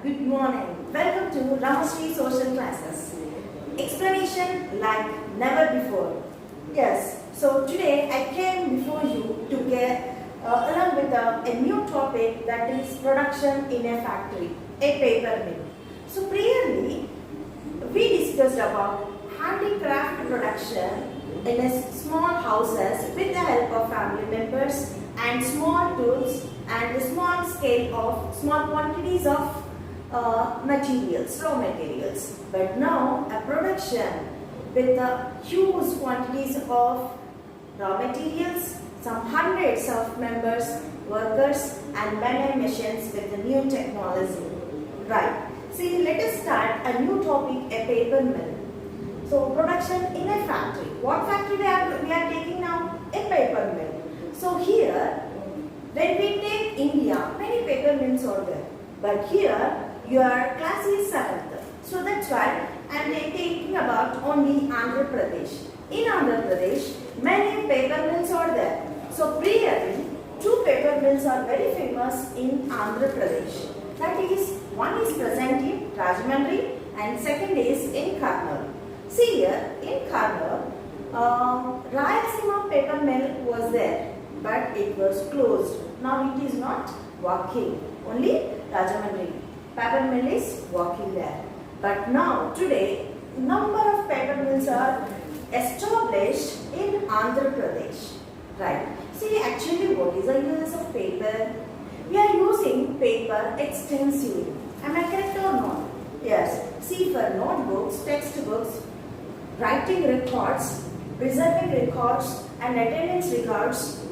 Good morning. Welcome to Ramasri Social Classes. Explanation like never before. Yes, so today I came before you to get along with a new topic, that is production in a factory, a paper mill. So previously we discussed about handicraft production in a small houses with the help of family members and small tools and small scale of small quantities of materials, raw materials. But now a production with huge quantities of raw materials, some hundreds of members, workers and many machines with the new technology. Right. See, let us start a new topic, a paper mill. So production in a factory. What factory we are taking now? A paper mill. So here, when we take India, many paper mills are there. But here, your class is 7th. So that's why I am taking about only Andhra Pradesh. In Andhra Pradesh, many paper mills are there. So previously, 2 paper mills are very famous in Andhra Pradesh. That is, one is present in Rajahmundry and second is in Kurnool. See here, in Kurnool, Rayalaseema paper mill was there, but it was closed. Now it is not working. Only Rajahmundry paper mill is working there. But now, today, number of paper mills are established in Andhra Pradesh. Right. See, actually, what is the use of paper? We are using paper extensively. Am I correct or not? Yes. See, for notebooks, textbooks, writing records, preserving records and attendance records,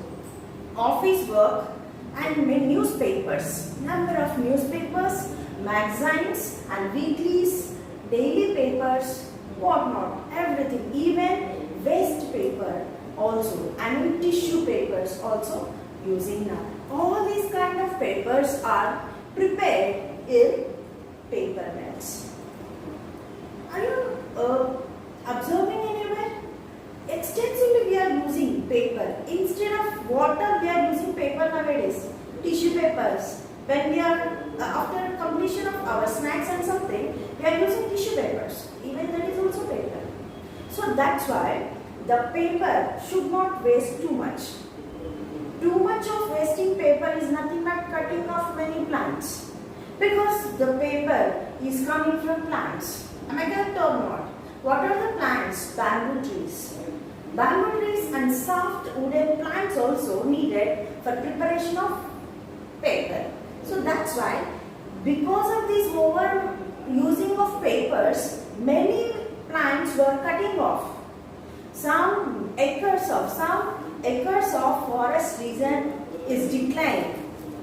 office work and newspapers. Number of newspapers, magazines and weeklies, daily papers, whatnot, everything, even waste paper also, and tissue papers also using now. All these kind of papers are prepared in paper mills. Are you observing anywhere? Extensively we are using paper. Instead of water, we are using paper nowadays. Tissue papers. When we are after completion of our snacks and something, we are using tissue papers. Even that is also paper. So that's why the paper should not waste too much. Too much of wasting paper is nothing but cutting off many plants. Because the paper is coming from plants. Am I correct or not? What are the plants? Bamboo trees. Bamboo trees and soft wooden plants also needed for preparation of paper. So that's why, because of this over using of papers, many plants were cutting off. Some acres of forest region is declining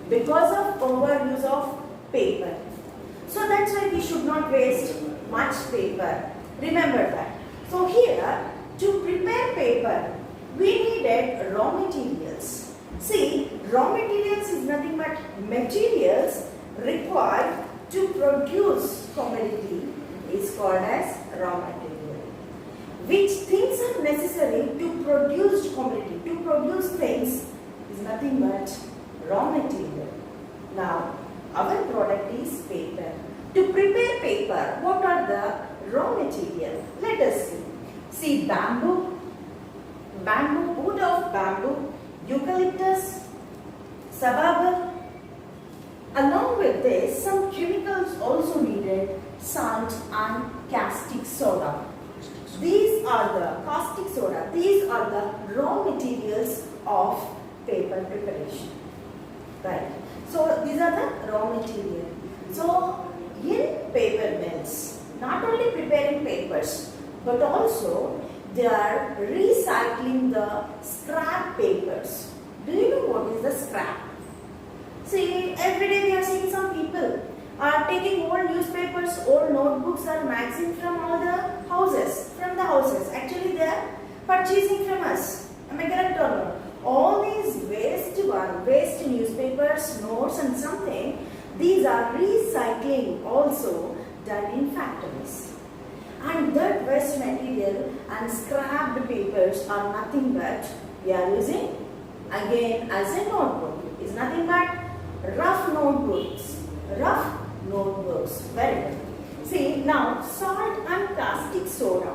because of overuse of paper. So that's why we should not waste much paper. Remember that. So here, to prepare paper, we needed raw materials. See, raw materials is nothing but materials required to produce commodity is called as raw material. Which things are necessary to produce commodity, to produce things is nothing but raw material. Now, our product is paper. To prepare paper, what are the raw material? Let us see. See, bamboo, wood of bamboo, eucalyptus, sababar. Along with this, some chemicals also needed, salt and caustic soda. These are the caustic soda. These are the raw materials of paper preparation. Right. So these are the raw material. So in paper mills, not only preparing papers, but also they are recycling the scrap papers. Do you know what is the scrap? See, every day we are seeing some people are taking old newspapers, old notebooks or magazines from all the houses, Actually they are purchasing from us. Am I correct or not? All these waste newspapers, notes and something, these are recycling also done in factories. And that waste material and scrapped papers are nothing but we are using again as a notebook. Is nothing but rough notebooks. grows. Very good. See, now salt and caustic soda.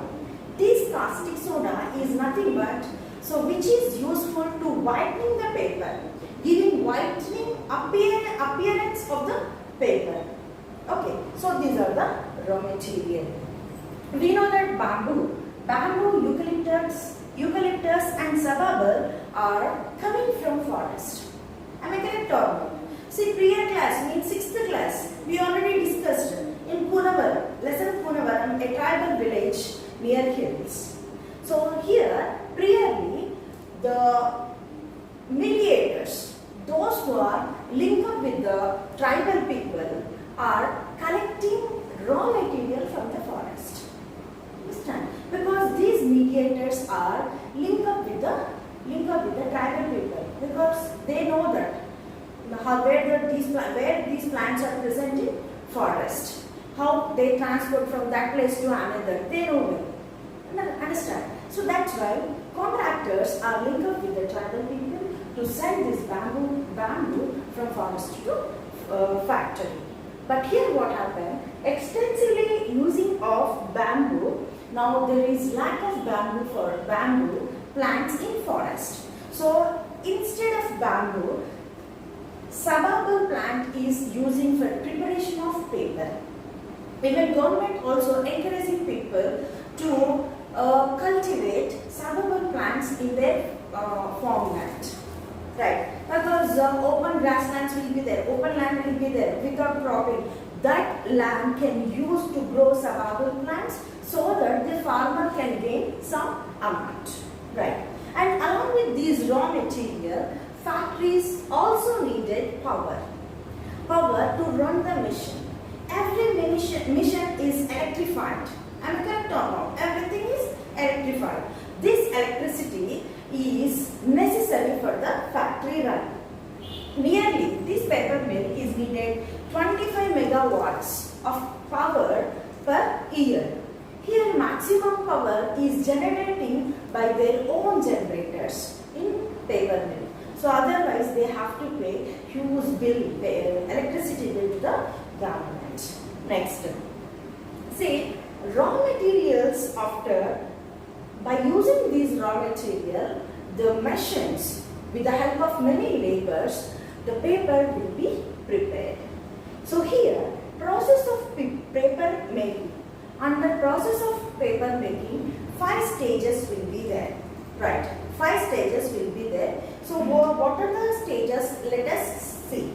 This caustic soda is nothing but, so which is useful to whitening the paper, giving whitening appearance of the paper. Okay, so these are the raw material. We know that bamboo, eucalyptus and sababal are coming from forest. Am I correct or not? See, prior class means 6th class. We already discussed in Punavaram, lesson Punavaram, a tribal village near hills. So here, priorly, the mediators, those who are linked up with the tribal people, are collecting raw material from the forest. Understand? Because these mediators are linked up with the tribal people, because they know that where these plants are present in forest, how they transport from that place to another, they know it. Understand? So that's why contractors are linked up with the tribal people to send this bamboo from forest to factory. But here what happened? Extensively using of bamboo. Now there is lack of bamboo plants in forest. So instead of bamboo, sababal plant is using for preparation of paper. Even government also encouraging people to cultivate sababal plants in their farmland. Right, because open grasslands will be there, open land will be there without cropping. That land can use to grow sababal plants so that the farmer can gain some amount. Right, and along with these raw material, factories also needed power to run the machine. Every mission is electrified. Am I correct or not? Everything is electrified. This electricity is necessary for the factory run. Nearly, this paper mill is needed 25 megawatts of power per year. Here maximum power is generating by their own generators in paper mill. So otherwise they have to pay huge bill, electricity bill to the government. Next, see, raw materials by using these raw material, the machines, with the help of many laborers, the paper will be prepared. So here, process of paper making. Under process of paper making, 5 stages will be there. Right, 5 stages will be there. So what are the stages? Let us see.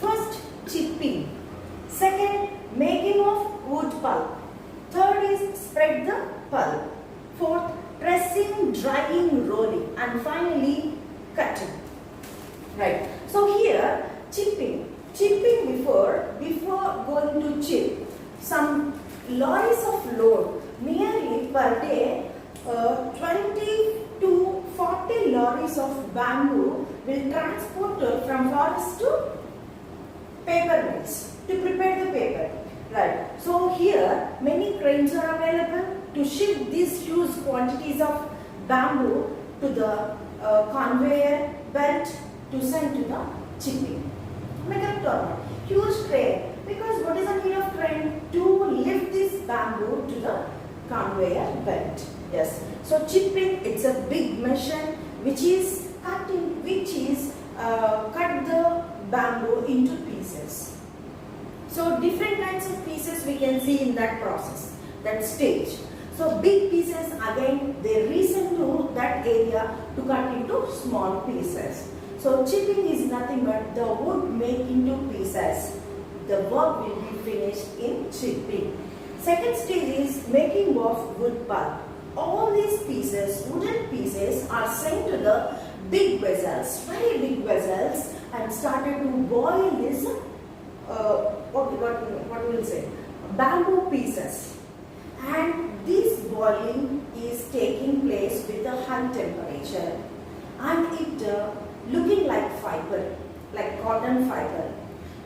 First, chipping. Second, making of wood pulp. Third is spread the pulp. Fourth, pressing, drying, rolling, and finally cutting. Right. So here, chipping. Chipping before going to chip, some lorries of load, nearly per day, 20 to 40 lorries of bamboo will transport from forest to paper mills to prepare the paper. Right. So here many cranes are available to ship these huge quantities of bamboo to the conveyor belt to send to the chipping. Huge crane, because what is the need of crane? To lift this bamboo to the conveyor belt. Yes. So chipping, it's a big machine which is cut the bamboo into pieces. So different kinds of pieces we can see in that process, that stage. So big pieces, again they reason to that area to cut into small pieces. So chipping is nothing but the wood made into pieces. The work will be finished in chipping. Second stage is making of wood pulp. All these pieces, wooden pieces, are sent to the big vessels, very big vessels, and started to boil this, what we will say, bamboo pieces. And this boiling is taking place with a high temperature, and it looking like fiber, like cotton fiber.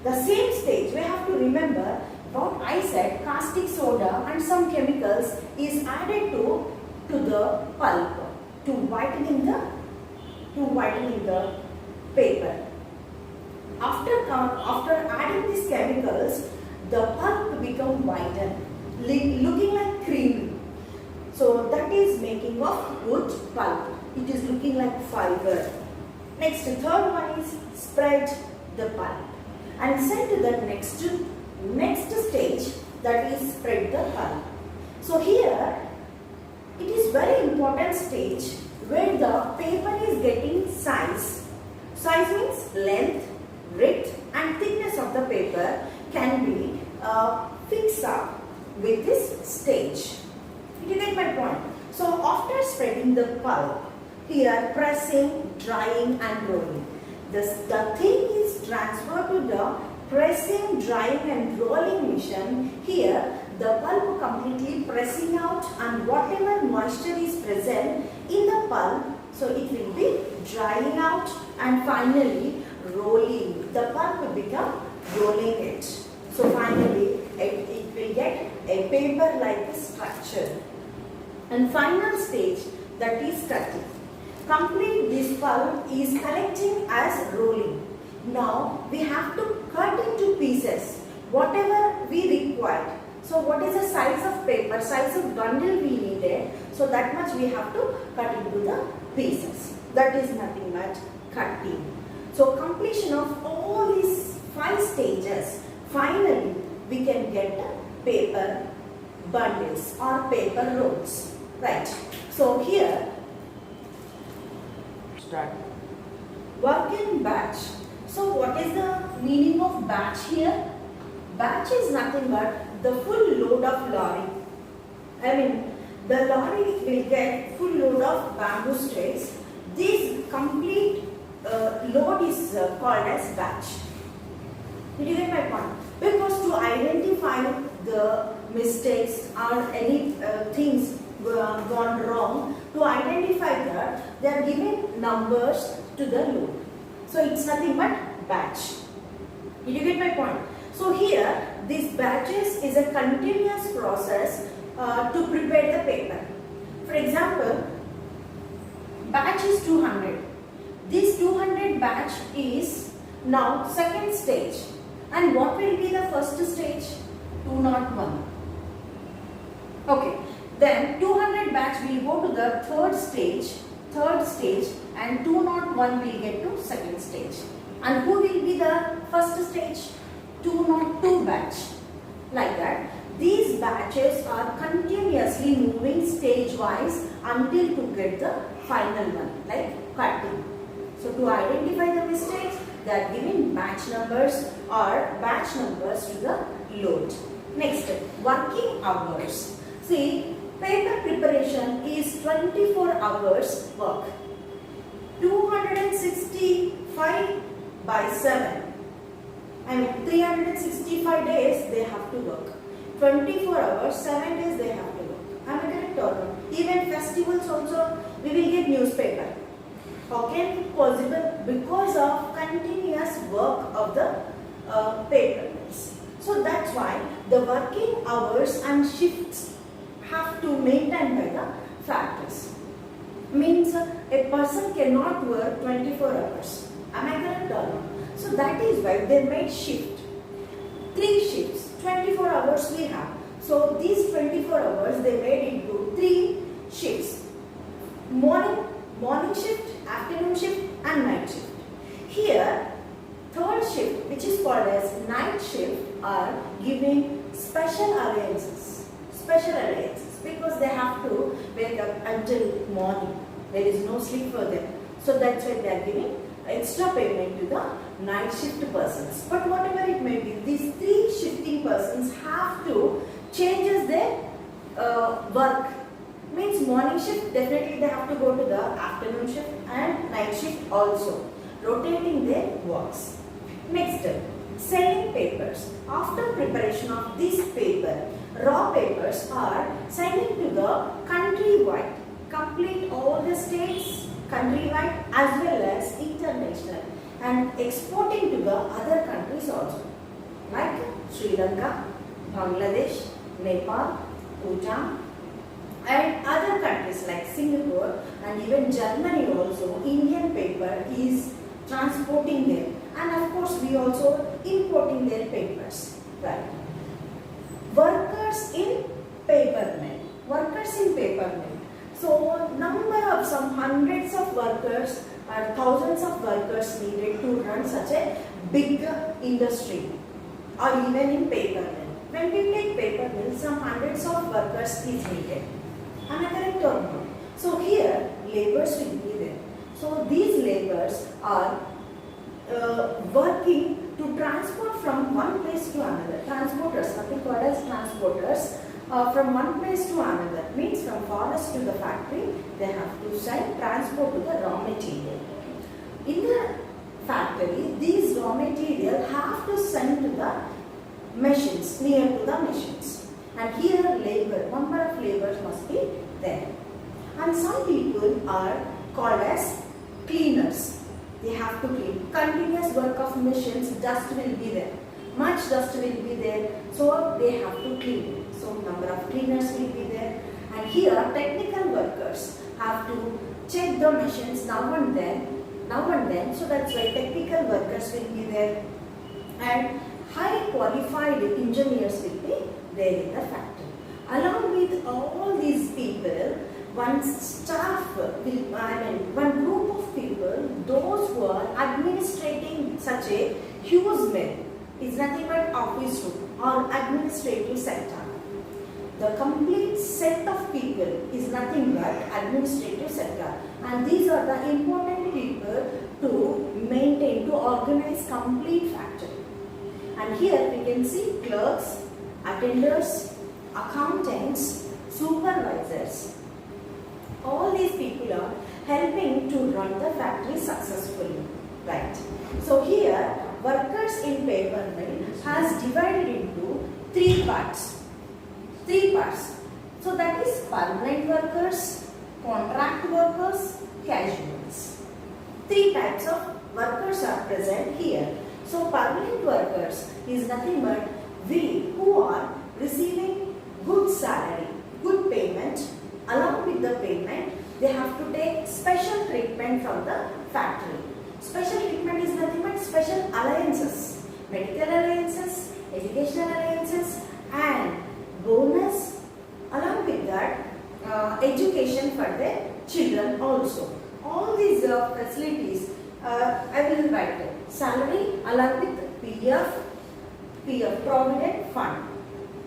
The same stage, we have to remember what I said, caustic soda and some chemicals is added to the pulp to whitening the paper. After adding these chemicals, the pulp become whitened, looking like creamy. So that is making of wood pulp. It is looking like fiber. Next, third one is spread the pulp and send to the next stage, that is spread the pulp. So here it is very important stage where the paper is getting size. Size means length, width and thickness of the paper can be fixed up with this stage. Did you get my point? So after spreading the pulp, here pressing, drying and rolling. The thing is transferred to the pressing, drying and rolling machine. Here the pulp completely pressing out and whatever moisture is present in the pulp, so it will be drying out and finally rolling. The pulp will become rolling it. So finally it will get a paper like structure. And final stage, that is cutting. Complete this pulp is collecting as rolling. Now we have to cut into pieces whatever we require. So what is the size of paper, size of bundle we needed, so that much we have to cut into the pieces. That is nothing but cutting. So completion of all these 5 stages, finally we can get the paper bundles or paper rolls. Right. So here, start. Work in batch. So what is the meaning of batch here? Batch is nothing but the full load of lorry. I mean, the lorry will get full load of bamboo sticks. This complete load is called as batch. Did you get my point? Because to identify the mistakes or any things gone wrong, to identify that, they are giving numbers to the load. So it's nothing but batch. Did you get my point? So here, this batches is a continuous process to prepare the paper. For example, batch is 200. This 200 batch is now second stage. And what will be the first stage? 201. Okay. Then 200 batch will go to the third stage and 201 will get to second stage. And who will be the first stage? 202 batch. Like that. These batches are continuously moving stage wise until to get the final one, like cutting. So to identify the mistakes, they are giving batch numbers or batch numbers to the load. Next, working hours. See, paper preparation is 24 hours work. 265 by 7. I mean 365 days they have to work. 24 hours, 7 days they have to work. Am I correct or not? Even festivals also we will get newspaper. How can it possible? Because of continuous work of the paper mills. So that's why the working hours and shifts have to maintain by the factories. Means a person cannot work 24 hours. Am I correct or not? So that is why they made shift. 3 shifts, 24 hours we have. So these 24 hours they made into 3 shifts. Morning shift, afternoon shift and night shift. Here, third shift, which is called as night shift, are giving special allowances. Because they have to wake up until morning. There is no sleep for them. So that's why they are giving extra payment to the night shift persons. But whatever it may be, these 3 shifting persons have to change their work. Means morning shift, definitely they have to go to the afternoon shift and night shift also, rotating their works. Next, selling papers. After preparation of this paper, raw papers are sending to the countrywide, complete all the states, countrywide as well as international, and exporting to the other countries also, like Sri Lanka, Bangladesh, Nepal, Bhutan, and other countries like Singapore and even Germany also. Indian paper is transporting them, and of course we also importing their papers, right? workers in paper mill. So number of some hundreds of workers or thousands of workers needed to run such a big industry or even in paper mill. When we take paper mill, some hundreds of workers is needed. Am I correct or not? So here laborers will be there. So these laborers are working to transport from one place to another. Transporters, nothing called as transporters. From one place to another means from forest to the factory, they have to send transport to the raw material. In the factory, these raw material have to send to the machines, near to the machines. And here number of laborers must be there. And some people are called as cleaners. They have to clean. Continuous work of machines, dust will be there. Much dust will be there, so they have to clean. So number of cleaners will be there. And here technical workers have to check the machines now and then. So that's why technical workers will be there. And high qualified engineers will be there in the factory. Along with all these people, one group of people, those who are administrating such a huge mill, is nothing but office room or administrative sector. The complete set of people is nothing but administrative sector, and these are the important people to maintain, to organize complete factory. And here we can see clerks, attenders, accountants, supervisors. All these people are helping to run the factory successfully, right? So here workers in paper mill has divided into three parts. So that is permanent workers, contract workers, casuals. Three types of workers are present here. So permanent workers is nothing but we who are receiving good salary, good payment. Along with the payment, they have to take special treatment from the factory. Special treatment is nothing but special alliances, medical alliances, educational alliances, and bonus. Along with that, education for their children also. All these facilities, I will write it. Salary along with PF, Provident Fund.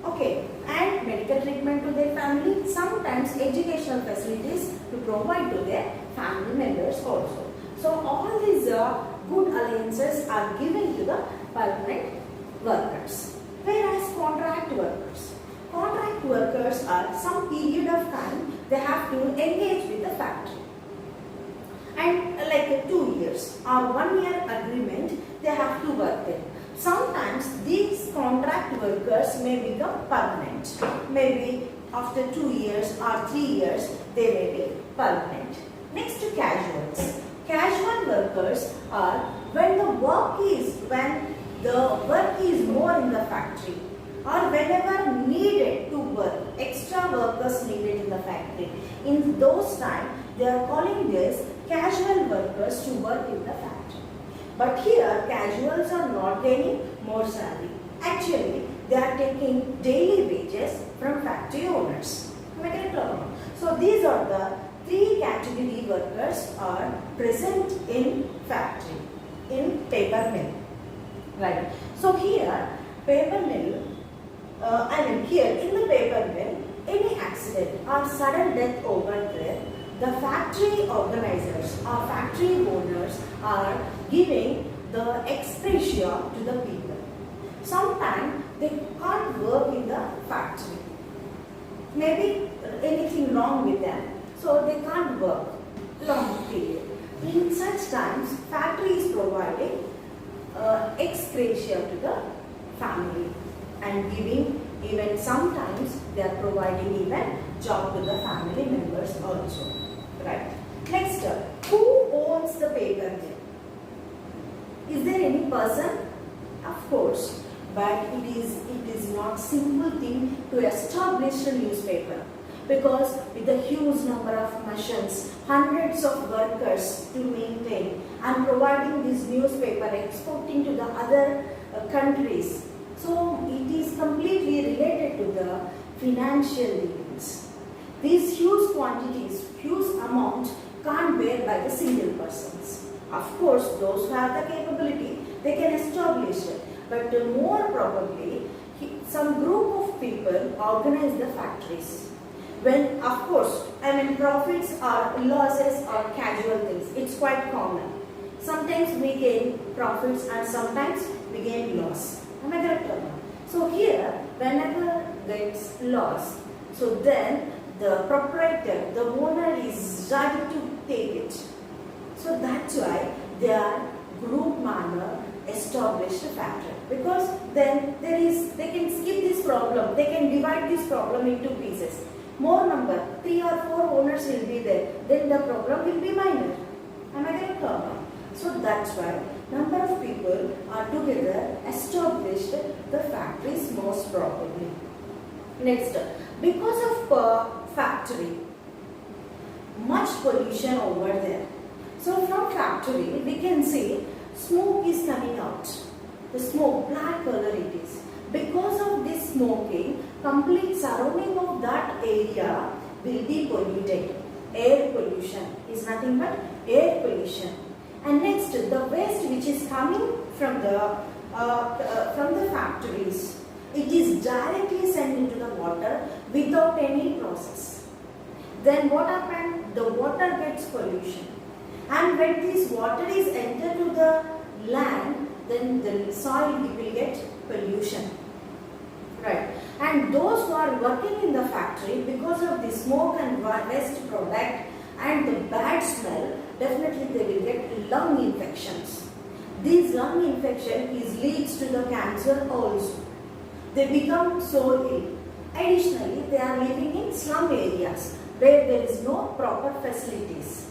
Okay, and medical treatment to their family, sometimes educational facilities to provide to their family members also. So all these good alliances are given to the permanent workers. Whereas contract workers are some period of time they have to engage with the factory. And like 2 years or 1 year agreement they have to work there. Sometimes these contract workers may become permanent. Maybe after 2 years or 3 years they may be permanent. Next to casuals. Casual workers are when the work is more in the factory or whenever needed to work, extra workers needed in the factory. In those times they are calling this casual workers to work in the factory. But here casuals are not getting more salary. Actually they are taking daily wages from factory owners. So these are the three category workers are present in factory, in paper mill. Right. So here paper mill, here in the paper mill, any accident or sudden death over there, the factory organizers or factory owners are giving the ex gratia to the people. Sometimes they can't work in the factory. Maybe anything wrong with them, so they can't work long period. In such times, factory is providing ex gratia to the family and giving, even sometimes they are providing even job to the family members also. Right. Next, who owns the paper mill? Is there any person? Of course, but it is not simple thing to establish a newspaper, because with the huge number of machines, hundreds of workers to maintain and providing this newspaper, exporting to the other countries. So it is completely related to the financial dealings. These huge quantities, huge amount can't bear by the single persons. Of course, those who have the capability, they can establish it. But more probably, some group of people organize the factories. When, of course, profits or losses are casual things. It's quite common. Sometimes we gain profits and sometimes we gain loss. Am I correct or not? So here, whenever gets loss, so then the proprietor, the owner is ready to take it. So that's why they are group manner established factory, because then they can skip this problem, they can divide this problem into pieces. More number, 3 or 4 owners will be there, then the problem will be minor. Am I correct or not? So that's why number of people are together established the factories most probably. Next, because of factory, much pollution over there. So from factory we can see smoke is coming out. The smoke, black color it is. Because of this smoking, complete surrounding of that area will be polluted. Air pollution is nothing but air pollution. And next, the waste which is coming from the factories, it is directly sent into the water without any process. Then what happens? The water gets pollution. And when this water is entered to the land, then the soil will get pollution. Right. And those who are working in the factory, because of the smoke and waste product and the bad smell, definitely they will get lung infections. This lung infection leads to the cancer also. They become so ill. Additionally, they are living in slum areas where there is no proper facilities.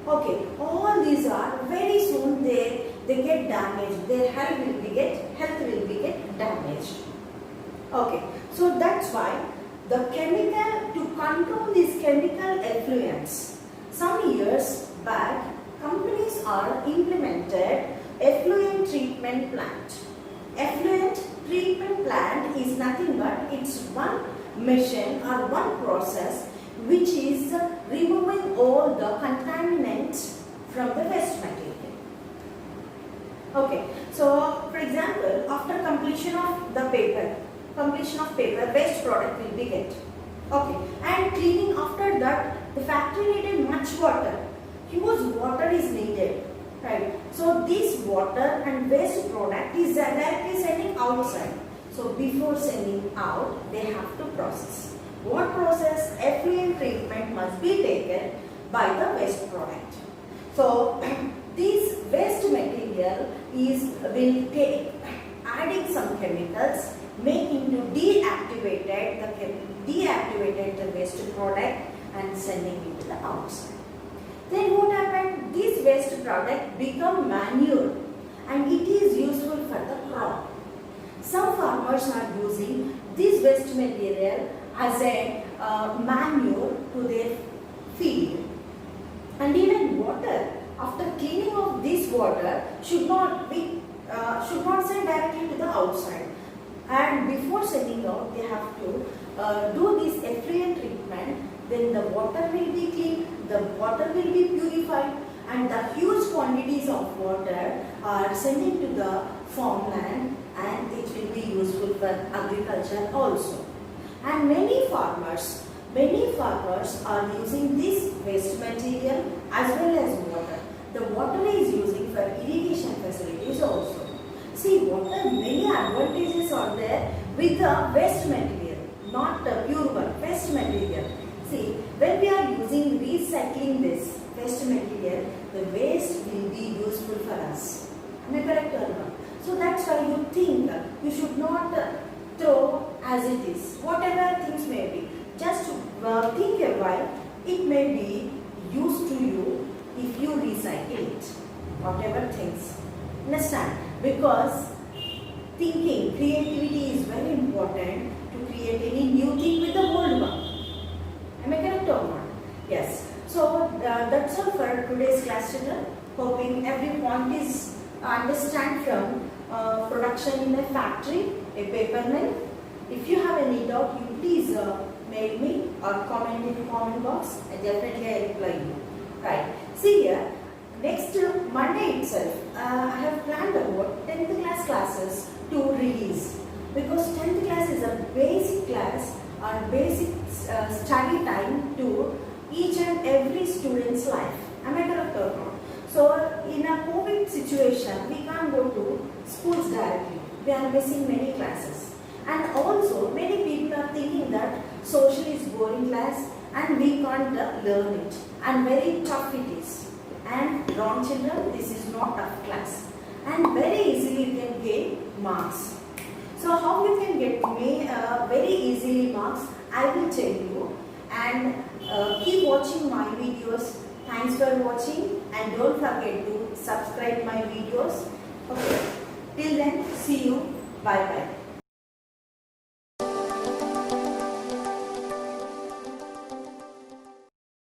Okay, all these are very soon they get damaged. Their health will be get damaged. Okay, so that's why the chemical, to control this chemical effluents, some years back companies are implemented effluent treatment plant. Effluent treatment plant is nothing but it's one machine or one process which is removing all the contaminants from the waste material. Okay, so for example, after completion of paper, waste product will be get. Okay, and cleaning after that, the factory needed much water. Huge water is needed, right? So this water and waste product is directly sending outside. So before sending out, they have to process. What process? Effluent treatment must be taken by the waste product. So this waste material will take adding some chemicals, making to deactivated the waste product and sending it to the outside. Then what happened? This waste product become manure and it is useful for the crop. Some farmers are using this waste material as a manure to their field. And even water, after cleaning of this water, should not send directly to the outside. And before sending out, they have to do this effluent treatment. Then the water will be clean, the water will be purified, and the huge quantities of water are sending to the farmland, and it will be useful for agriculture also. And many farmers are using this waste material as well as water. The water is using for irrigation facilities also. See, water, many advantages are there with the waste material, not the pure one, waste material. See, when we are recycling this waste material, the waste will be useful for us. Am I correct or not? So that's why you think you should not throw as it is, whatever things may be. Just think a while, it may be used to you if you recycle it, whatever things. Understand? Because thinking, creativity is very important to create any new thing with the old one. Am I correct or not? Yes. So that's all for today's class, children. Hoping every point is understand from production in a factory, a paper mill. If you have any doubt, you please mail me. or comment in the comment box. Definitely I reply you. Right. See here. Next Monday itself, I have planned about 10th class classes to release, because 10th class is a basic class or basic study time to each and every student's life. Am I correct or not? So in a COVID situation, we can't go to schools directly. We are missing many classes. And also many people are thinking that social is boring class and we can't learn it. And very tough it is. And wrong children, this is not tough class. And very easily you can gain marks. So how you can get very easily marks, I will tell you. And keep watching my videos. Thanks for watching, and don't forget to subscribe my videos. Okay. Till then, see you. Bye bye.